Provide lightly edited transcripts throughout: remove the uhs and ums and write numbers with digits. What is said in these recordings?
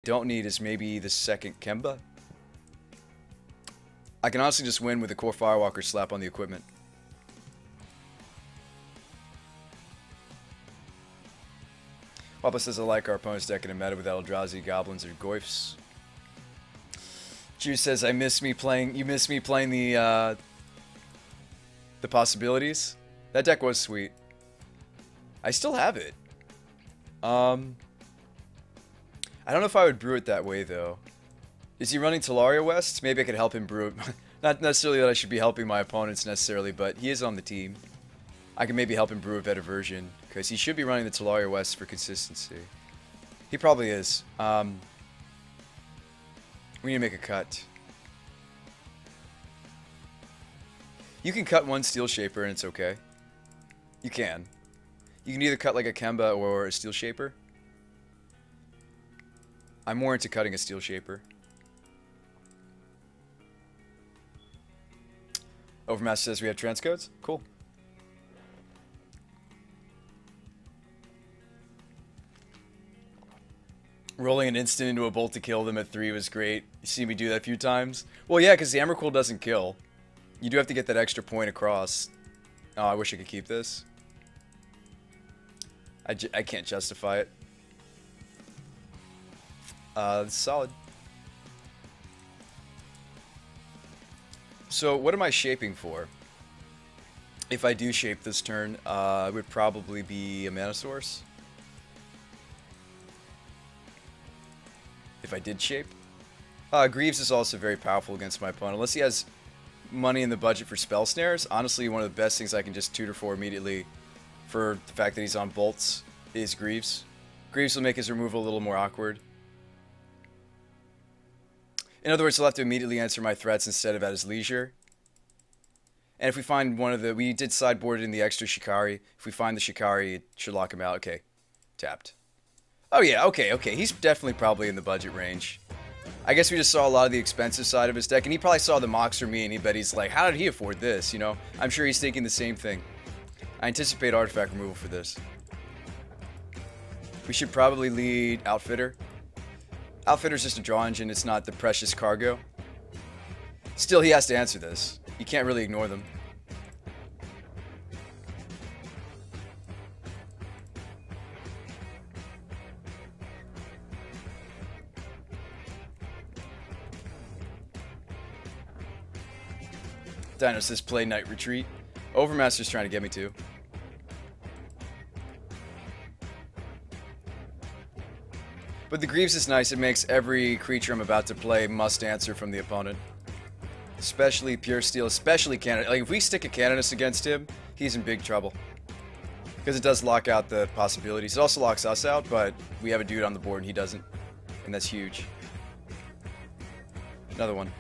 don't need is maybe the second Kemba. I can honestly just win with a core Firewalker slap on the equipment. Papa says I like our opponent's deck in a meta with Eldrazi, Goblins, or Goyfs. Juice says you miss me playing the possibilities. That deck was sweet. I still have it. I don't know if I would brew it that way though. Is he running Talaria West? Maybe I could help him brew it. Not necessarily that I should be helping my opponents necessarily, but he is on the team. I can maybe help him brew a better version, because he should be running the Talaria West for consistency. He probably is. We need to make a cut. You can cut one Steel Shaper and it's okay. You can. You can either cut like a Kemba or a Steel Shaper. I'm more into cutting a Steel Shaper. Overmaster says we have transcodes? Cool. Rolling an instant into a bolt to kill them at 3 was great. You see me do that a few times? Well, yeah, because the Emrakul doesn't kill. You do have to get that extra point across. Oh, I wish I could keep this. I can't justify it. It's solid. So, what am I shaping for? If I do shape this turn, it would probably be a mana source. If I did shape. Greaves is also very powerful against my opponent. Unless he has money in the budget for spell snares. Honestly, one of the best things I can just tutor for immediately for the fact that he's on bolts is Greaves. Greaves will make his removal a little more awkward. In other words, he'll have to immediately answer my threats instead of at his leisure. And if we find one of the... We did sideboard in the extra Shikari. If we find the Shikari, it should lock him out. Okay. Tapped. Oh yeah, okay. He's definitely probably in the budget range. I guess we just saw a lot of the expensive side of his deck, and he probably saw the mocks from me, and he bet he's like, how did he afford this, you know? I'm sure he's thinking the same thing. I anticipate artifact removal for this. We should probably lead Outfitter. Outfitter's just a draw engine, it's not the precious cargo. Still, he has to answer this. You can't really ignore them. Dino says play Night Retreat. Overmaster's trying to get me to. But the Greaves is nice. It makes every creature I'm about to play must answer from the opponent. Especially Pure Steel, especially Canada. Like, if we stick a Canonist against him, he's in big trouble. Because it does lock out the possibilities. It also locks us out, but we have a dude on the board and he doesn't. And that's huge. Another one.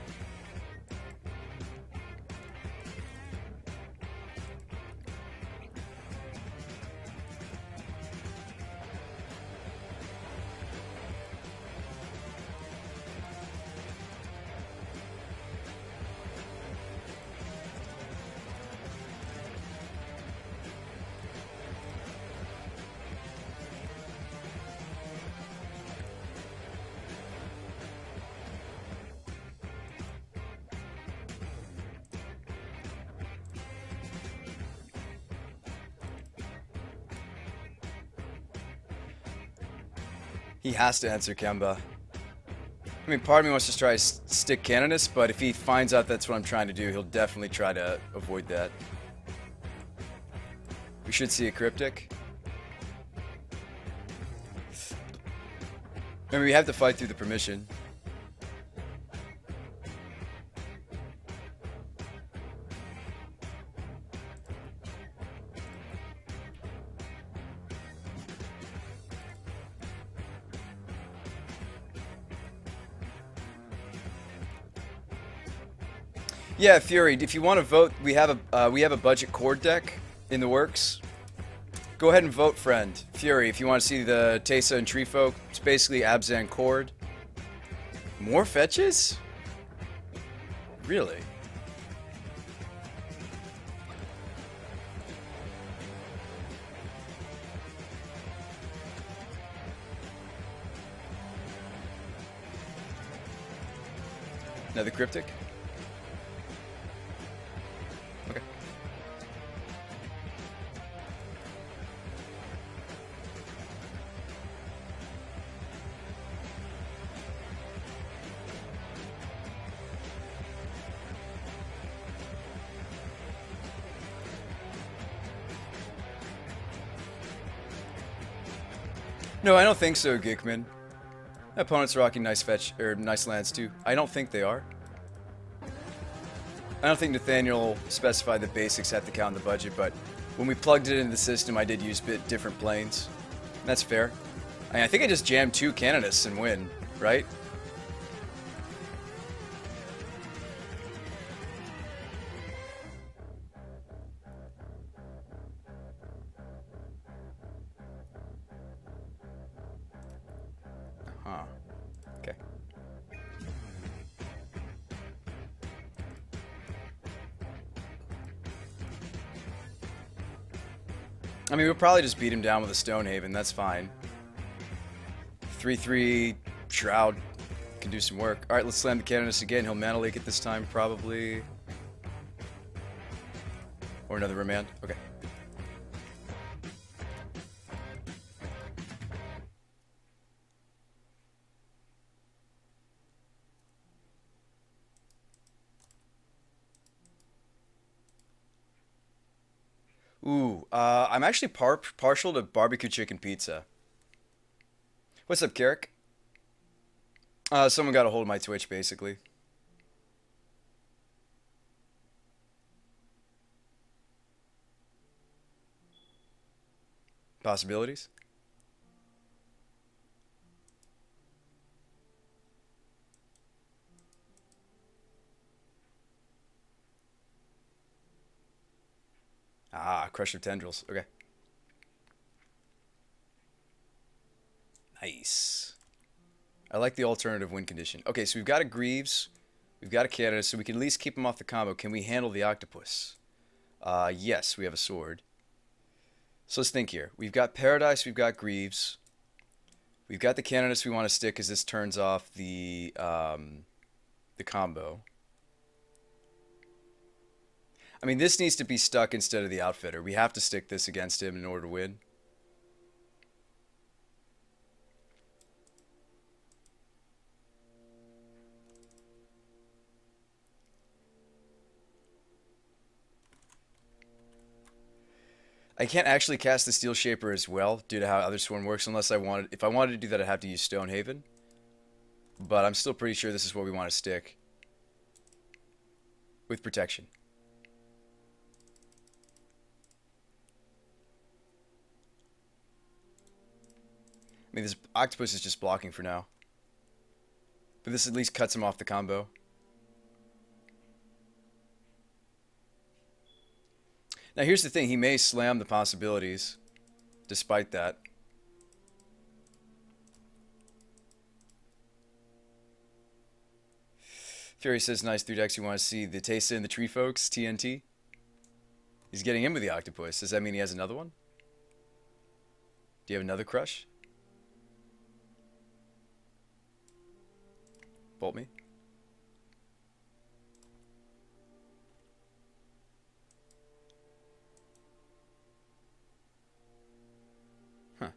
He has to answer Kemba. I mean, part of me wants to try to stick Canonist, but if he finds out that's what I'm trying to do, he'll definitely try to avoid that. We should see a Cryptic. I mean, we have to fight through the permission. Yeah, Fury. If you want to vote, we have a budget cord deck in the works. Go ahead and vote, friend. Fury. If you want to see the Teysa and Treefolk, it's basically Abzan cord. More fetches? Really? Another cryptic? Okay. No, I don't think so, Gickman. My opponents are rocking nice fetch or nice lands too. I don't think they are. I don't think Nathaniel specified the basics have to count in the budget, but when we plugged it into the system, I did use different planes. That's fair. I think I just jammed 2 Canonists and win, right? Huh. Okay. I mean, we'll probably just beat him down with a Stonehaven. That's fine. 3/3 Shroud can do some work. All right, let's slam the Canonist again. He'll Mana Leak it this time, probably. Or another Remand. Okay. Ooh, I'm actually partial to barbecue chicken pizza. What's up, Carrick? Someone got a hold of my Twitch, basically. Possibilities? Ah, Crush of Tendrils. Okay. Nice. I like the alternative win condition. Okay, so we've got a Greaves. We've got a Canada, so we can at least keep him off the combo. Can we handle the Octopus? Yes, we have a sword. So let's think here. We've got Paradise, we've got Greaves. We've got the Canonist we want to stick because this turns off the combo. I mean, this needs to be stuck instead of the Outfitter. We have to stick this against him in order to win. I can't actually cast the Steel Shaper as well due to how Other Sworn works unless I wanted... If I wanted to do that, I'd have to use Stonehaven. But I'm still pretty sure this is what we want to stick. With protection. I mean, this Octopus is just blocking for now. But this at least cuts him off the combo. Now, here's the thing. He may slam the possibilities, despite that. Fury says, nice 3 decks you want to see. The Tesa and the Tree Folks, TNT. He's getting in with the Octopus. Does that mean he has another one? Do you have another crush? Bolt me. Huh.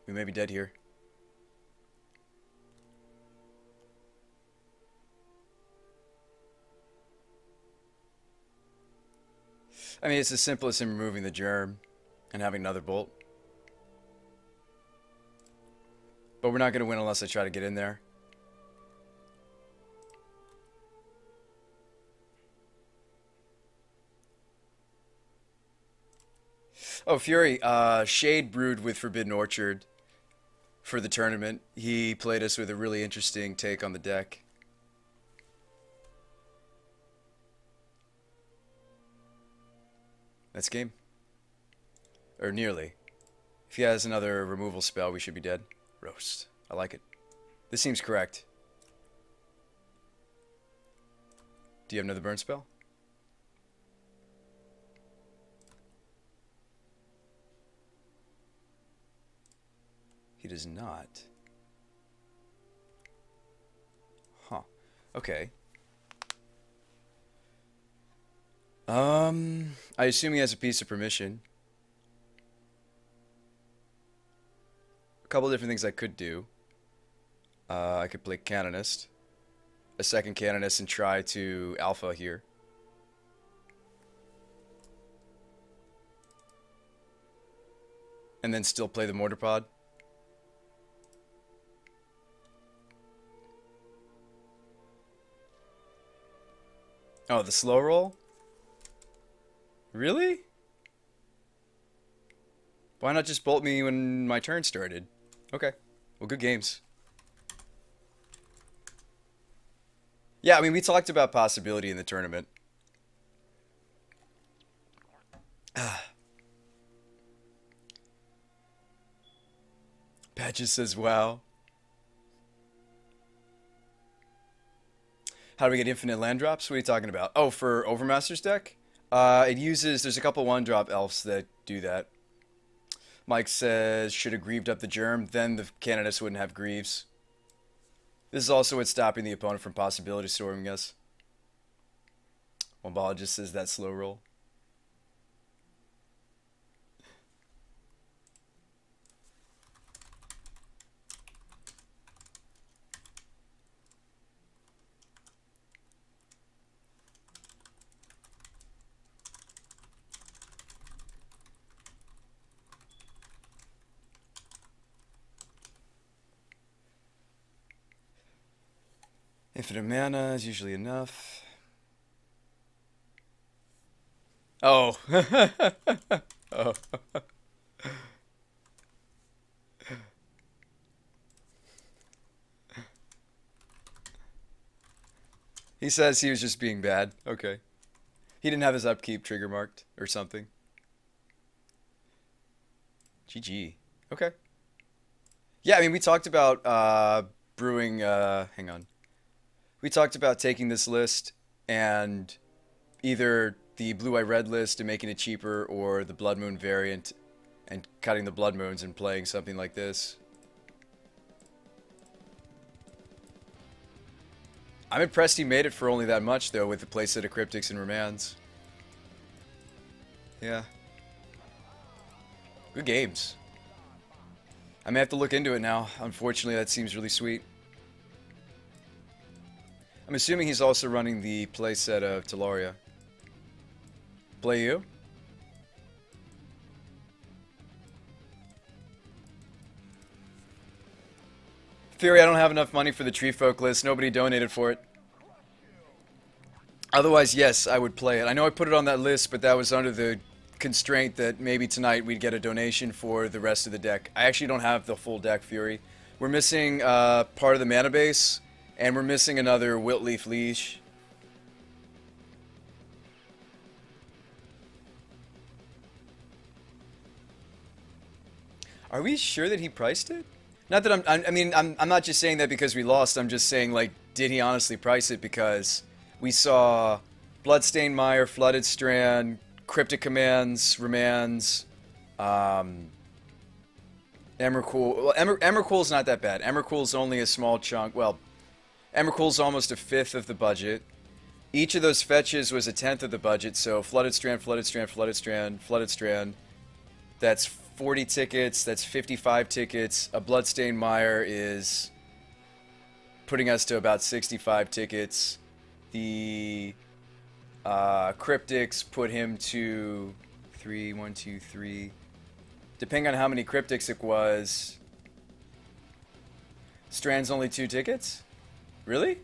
We may be dead here. I mean, it's as simple as him removing the germ and having another bolt. But we're not going to win unless I try to get in there. Oh, Fury, Shade brewed with Forbidden Orchard for the tournament. He played us with a really interesting take on the deck. That's game. Or nearly. If he has another removal spell, we should be dead. Roast. I like it. This seems correct. Do you have another burn spell? He does not. Huh. Okay. I assume he has a piece of permission. A couple different things I could do. I could play Canonist. A second Canonist and try to alpha here. And then still play the Mortar Pod. Oh, the slow roll? Really? Why not just bolt me when my turn started? Okay. Well, good games. Yeah, I mean, we talked about possibility in the tournament. Patches says, wow. How do we get infinite land drops? What are you talking about? Oh, for Overmaster's deck? It uses, there's a couple 1-drop elves that do that. Mike says, should have grieved up the germ, then the Canonist wouldn't have Greaves. This is also what's stopping the opponent from possibility storming us. Wambala just says that slow roll. Infinite mana is usually enough. Oh. Oh. He says he was just being bad. Okay. He didn't have his upkeep trigger marked or something. GG. Okay. Yeah, I mean, we talked about brewing... hang on. We talked about taking this list and either the blue-eye-red list and making it cheaper or the Blood Moon variant and cutting the Blood Moons and playing something like this. I'm impressed he made it for only that much, though, with the playset of Cryptics and Remands. Yeah. Good games. I may have to look into it now. Unfortunately, that seems really sweet. I'm assuming he's also running the playset of Talaria. Play you? Fury, I don't have enough money for the Tree Folk list. Nobody donated for it. Otherwise, yes, I would play it. I know I put it on that list, but that was under the constraint that maybe tonight we'd get a donation for the rest of the deck. I actually don't have the full deck, Fury. We're missing part of the mana base, and we're missing another Wiltleaf Leash. Are we sure that he priced it? Not that I'm not just saying that because we lost. I'm just saying, like, did he honestly price it? Because we saw Bloodstained Mire, Flooded Strand, Cryptic Commands, Remands, Emrakul. Well, Emrakul's not that bad. Emrakul's only a small chunk. Well, Emrakul's almost 1/5 of the budget. Each of those fetches was 1/10 of the budget, so Flooded Strand, Flooded Strand, Flooded Strand, Flooded Strand. That's 40 tickets, that's 55 tickets. A Bloodstained Mire is putting us to about 65 tickets. The Cryptics put him to 3, 1, 2, 3. Depending on how many Cryptics it was, Strand's only 2 tickets? Really?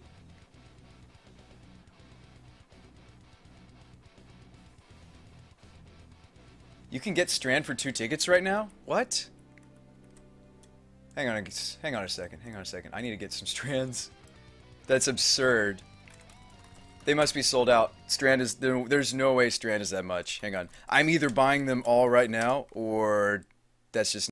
You can get Strand for 2 tickets right now? What? Hang on a second. Hang on a second. I need to get some Strands. That's absurd. They must be sold out. Strand is... There's no way Strand is that much. Hang on. I'm either buying them all right now, or that's just...